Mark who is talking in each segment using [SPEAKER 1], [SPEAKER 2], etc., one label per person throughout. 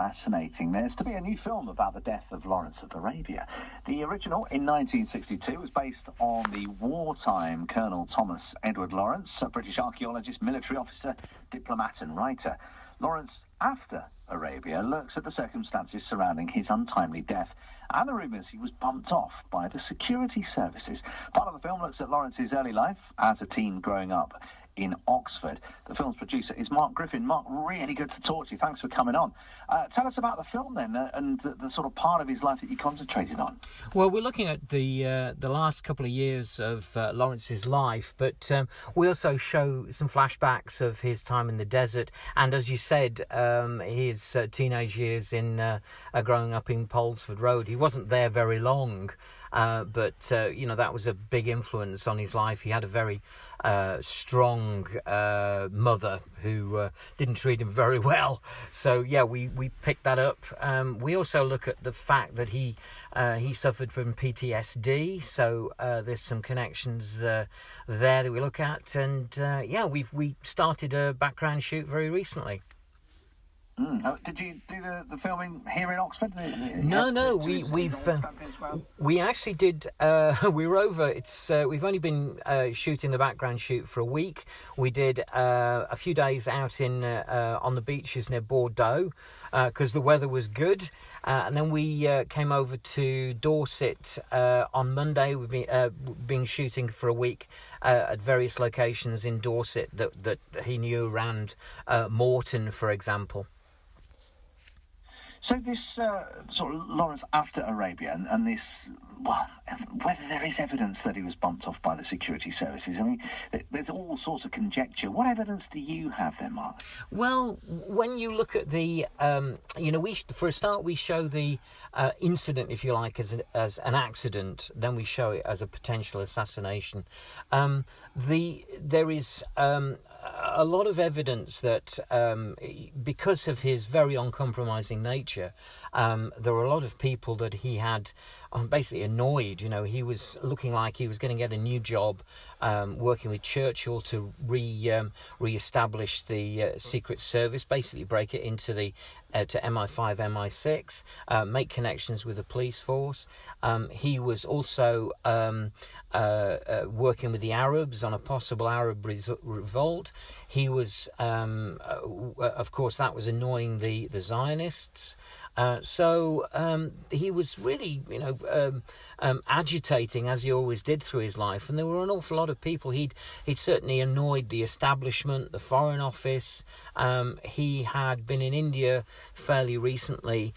[SPEAKER 1] fascinating. There's to be a new film about the death of Lawrence of Arabia. The original, in 1962, was based on the wartime Colonel Thomas Edward Lawrence, a British archaeologist, military officer, diplomat and writer. Lawrence, after Arabia, looks at the circumstances surrounding his untimely death and the rumours he was bumped off by the security services. Part of the film looks at Lawrence's early life as a teen growing up in Oxford. The film's producer is Mark Griffin. Mark, really good to talk to you. Thanks for coming on. Tell us about the film then, and the sort of part of his life that you concentrated on.
[SPEAKER 2] Well, we're looking at the last couple of years of Lawrence's life, but we also show some flashbacks of his time in the desert, and as you said, his teenage years in growing up in Polesford Road. He wasn't there very long. But that was a big influence on his life. He had a very strong mother who didn't treat him very well. So, yeah, we picked that up. We also look at the fact that he suffered from PTSD. So there's some connections there that we look at. And, we started a background shoot very recently.
[SPEAKER 1] Did you do the filming here in Oxford?
[SPEAKER 2] No. We actually did. We were over. We've only been shooting the background shoot for a week. We did a few days out on the beaches near Bordeaux because the weather was good, and then we came over to Dorset on Monday. We've been shooting for a week at various locations in Dorset that he knew around Morton, for example.
[SPEAKER 1] So this sort of Lawrence after Arabia and this, well, whether there is evidence that he was bumped off by the security services, I mean, there's all sorts of conjecture. What evidence do you have then, Mark?
[SPEAKER 2] Well, when you look at the, for a start, we show the incident, if you like, as an accident. Then we show it as a potential assassination. There is a lot of evidence that because of his very uncompromising nature, there were a lot of people that he had basically annoyed. He was looking like he was going to get a new job working with Churchill to re-establish the Secret Service, basically break it into the to MI5, MI6, make connections with the police force. He was also working with the Arabs on a possible Arab revolt. He was, of course, that was annoying the Zionists. So he was really, agitating, as he always did through his life. And there were an awful lot of people. He'd certainly annoyed the establishment, the Foreign Office. He had been in India fairly recently,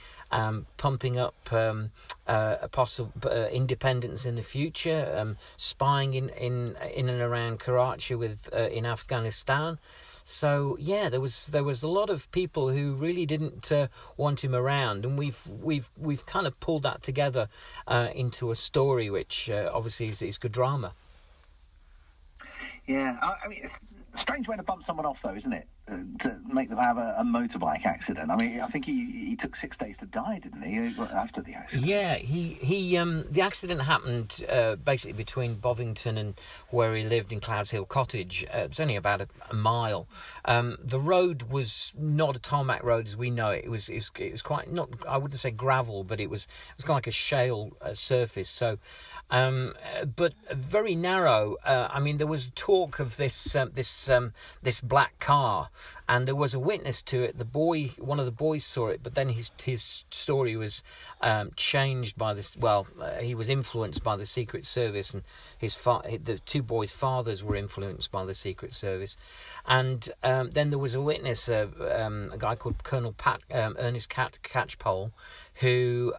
[SPEAKER 2] pumping up a possible independence in the future, spying in and around Karachi in Afghanistan. So yeah, there was a lot of people who really didn't want him around, and we've kind of pulled that together into a story, which obviously is good drama.
[SPEAKER 1] Yeah, I mean, it's a strange way to bump someone off, though, isn't it? To make them have a motorbike accident. I mean, I think he took 6 days to die, didn't he, after the accident?
[SPEAKER 2] Yeah, he the accident happened basically between Bovington and where he lived in Clouds Hill Cottage. It's only about a mile. The road was not a tarmac road as we know it. It was quite, not, I wouldn't say gravel, but it was kind of like a shale surface. So. But very narrow. I mean, there was talk of this black car, and there was a witness to it. One of the boys saw it, but then his story was changed by this. Well, he was influenced by the Secret Service, and the two boys' fathers were influenced by the Secret Service. And then there was a witness, a guy called Colonel Ernest Catchpole, who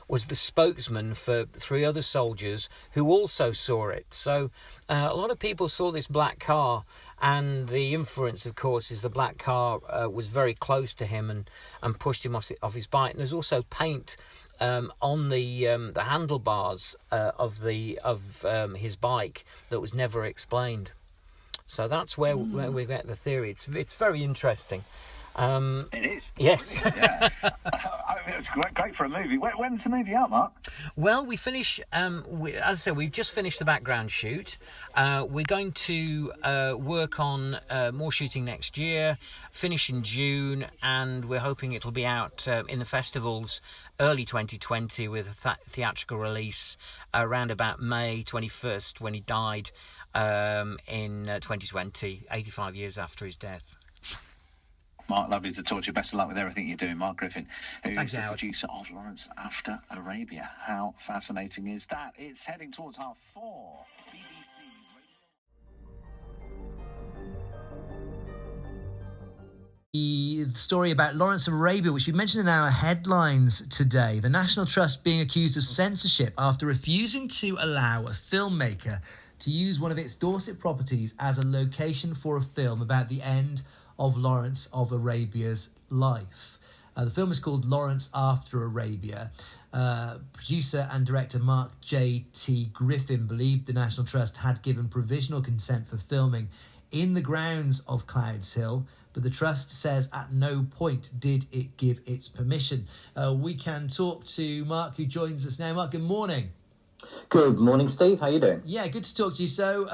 [SPEAKER 2] was the spokesman for 3 other soldiers who also saw it. So a lot of people saw this black car, and the inference, of course, is the black car was very close to him and pushed him off his bike. And there's also paint on the handlebars of his bike that was never explained. So that's where we get the theory. It's very interesting.
[SPEAKER 1] It is.
[SPEAKER 2] Yes.
[SPEAKER 1] Yeah. It's great for a movie. When's the movie out, Mark?
[SPEAKER 2] Well, we finish. As I said, we've just finished the background shoot. We're going to work on more shooting next year, finish in June, and we're hoping it'll be out in the festivals early 2020 with a theatrical release around about May 21st, when he died in 2020, 85 years after his death.
[SPEAKER 1] Mark, lovely to talk to you. Best of luck with everything you're doing. Mark Griffin, who's the
[SPEAKER 2] Howard.
[SPEAKER 1] producer of Lawrence After Arabia. How fascinating is that? It's heading towards 4:30.
[SPEAKER 3] The story about Lawrence of Arabia, which we mentioned in our headlines today. The National Trust being accused of censorship after refusing to allow a filmmaker to use one of its Dorset properties as a location for a film about the end of Lawrence of Arabia's life. The film is called Lawrence After Arabia. Producer and director Mark J.T. Griffin believed the National Trust had given provisional consent for filming in the grounds of Clouds Hill, but the Trust says at no point did it give its permission. We can talk to Mark, who joins us now. Mark, good morning.
[SPEAKER 4] Good morning, Steve. How you doing?
[SPEAKER 3] Yeah, good to talk to you. So,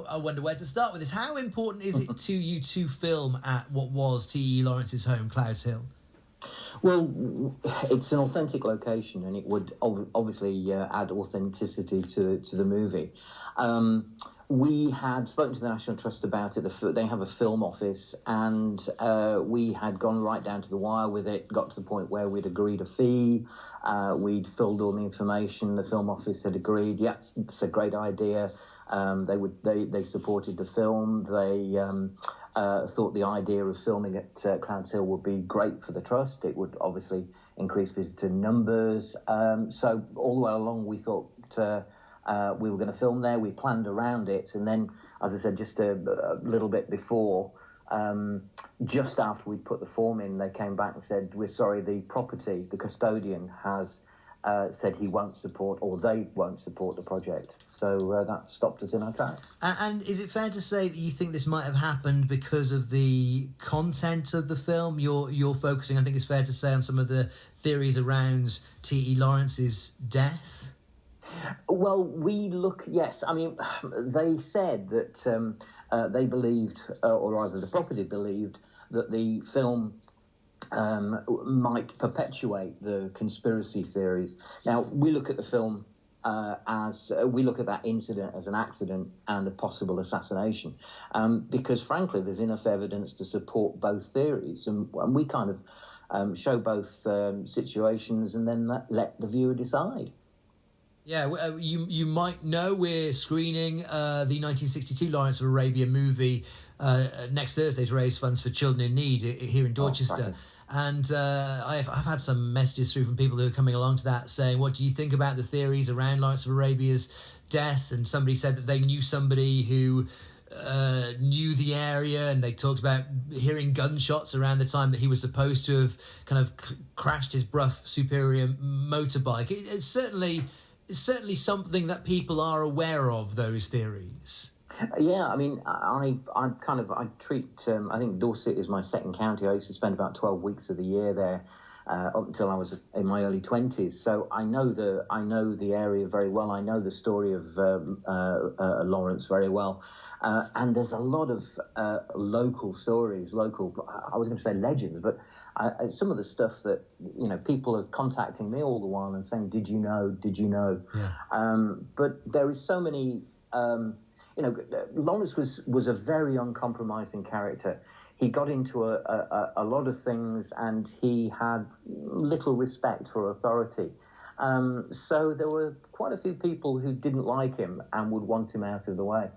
[SPEAKER 3] I wonder where to start with this. How important is it to you to film at what was T.E. Lawrence's home, Clouds Hill?
[SPEAKER 4] Well, it's an authentic location, and it would obviously add authenticity to the movie. We had spoken to the National Trust about it. They have a film office, and we had gone right down to the wire with it, got to the point where we'd agreed a fee. We'd filled all the information. The film office had agreed, yeah, it's a great idea. They supported the film. They thought the idea of filming at Clouds Hill would be great for the Trust. It would obviously increase visitor numbers. So all the way along, we thought we were going to film there. We planned around it. And then, as I said, just a little bit before, just after we'd put the form in, they came back and said, we're sorry, the property, the custodian has said he won't support, or they won't support the project. So that stopped us in our tracks.
[SPEAKER 3] And is it fair to say that you think this might have happened because of the content of the film? You're focusing, I think it's fair to say, on some of the theories around T.E. Lawrence's death?
[SPEAKER 4] Well, yes. I mean, they said that they believed, or rather the property believed, that the film might perpetuate the conspiracy theories. Now, we look at the film we look at that incident as an accident and a possible assassination, because frankly, there's enough evidence to support both theories, and we kind of show both situations and then let the viewer decide.
[SPEAKER 3] Yeah, you might know we're screening the 1962 Lawrence of Arabia movie next Thursday to raise funds for children in need here in Dorchester. And I've had some messages through from people who are coming along to that saying, what do you think about the theories around Lawrence of Arabia's death? And somebody said that they knew somebody who knew the area, and they talked about hearing gunshots around the time that he was supposed to have kind of crashed his Brough Superior motorbike. It's certainly something that people are aware of, those theories.
[SPEAKER 4] Yeah, I mean, I treat, I think Dorset is my second county. I used to spend about 12 weeks of the year there up until I was in my early 20s. So I know the area very well. I know the story of Lawrence very well. And there's a lot of local stories, I was going to say legends, but some of the stuff that, people are contacting me all the while and saying, did you know? Yeah. But there is so many... Lawrence was a very uncompromising character. He got into a lot of things, and he had little respect for authority. So there were quite a few people who didn't like him and would want him out of the way.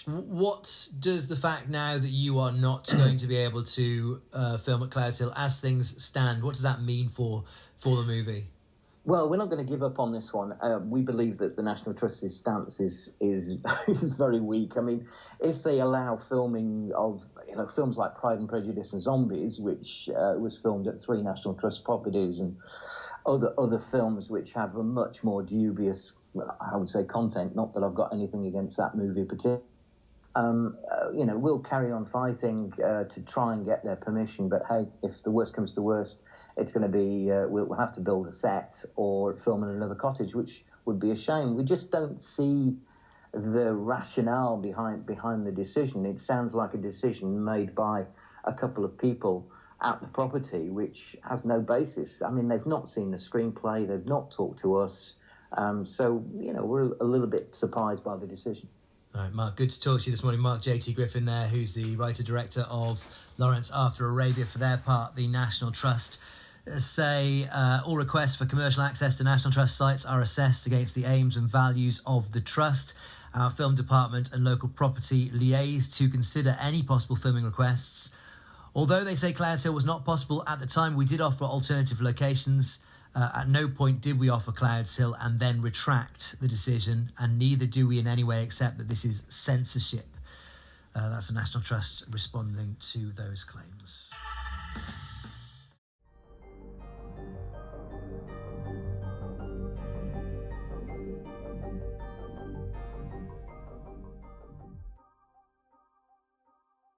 [SPEAKER 3] What does the fact now that you are not going to be able to film at Clouds Hill as things stand, what does that mean for the movie?
[SPEAKER 4] Well, we're not going to give up on this one. We believe that the National Trust's stance is very weak. I mean, if they allow filming of films like Pride and Prejudice and Zombies, which was filmed at 3 National Trust properties, and other films which have a much more dubious, I would say, content. Not that I've got anything against that movie particularly. we'll carry on fighting to try and get their permission. But hey, if the worst comes to worst, it's going to be we'll have to build a set or film in another cottage, which would be a shame. We just don't see the rationale behind the decision. It sounds like a decision made by a couple of people at the property, which has no basis. I mean, they've not seen the screenplay, they've not talked to us, so we're a little bit surprised by the decision.
[SPEAKER 3] All right, Mark, good to talk to you this morning. Mark J.T. Griffin there, who's the writer-director of Lawrence After Arabia. For their part, the National Trust say all requests for commercial access to National Trust sites are assessed against the aims and values of the Trust. Our film department and local property liaise to consider any possible filming requests. Although they say Clouds Hill was not possible at the time, we did offer alternative locations. At no point did we offer Clouds Hill and then retract the decision, and neither do we in any way accept that this is censorship. That's the National Trust responding to those claims.